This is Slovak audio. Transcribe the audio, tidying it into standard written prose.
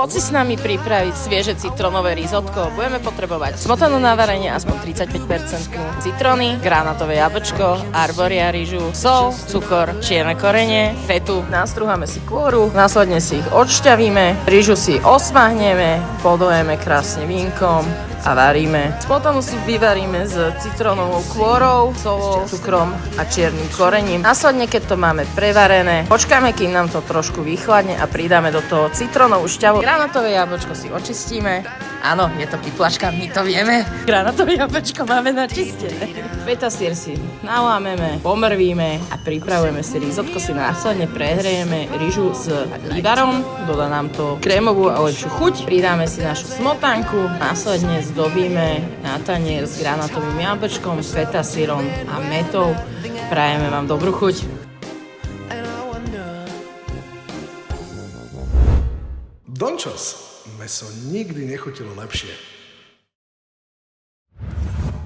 Poď si s nami pripraviť svieže citrónové risotko. Budeme potrebovať smotanu na varenie, aspoň 35%, citróny, granátové jablčko, arboria rýžu, sol, cukor, čierne korene, fetu. Nastruháme si kôru, následne si ich odšťavíme, rýžu si osmahneme, podojeme krásne vínkom a varíme. Smotanu si vyvaríme s citrónovou kôrou, solou, cukrom a čiernym korením. Následne, keď to máme prevarené, počkáme, kým nám to trošku vychladne a pridáme do toho citrónovú šťavu. Granátové jablčko si očistíme. Áno, je to piplačka, my to vieme. Granátové jablčko máme načistené. Feta sír si nalámeme, pomrvíme a pripravujeme si risotko, si následne prehrejeme rýžu s vývarom, dodá nám to krémovú a lepšiu chuť. Pridáme si našu smotanku, následne zdobíme na tanier s granátovým jablčkom, feta sírom a metou. Prajeme vám dobrú chuť. Dončos. Meso nikdy nechutilo lepšie.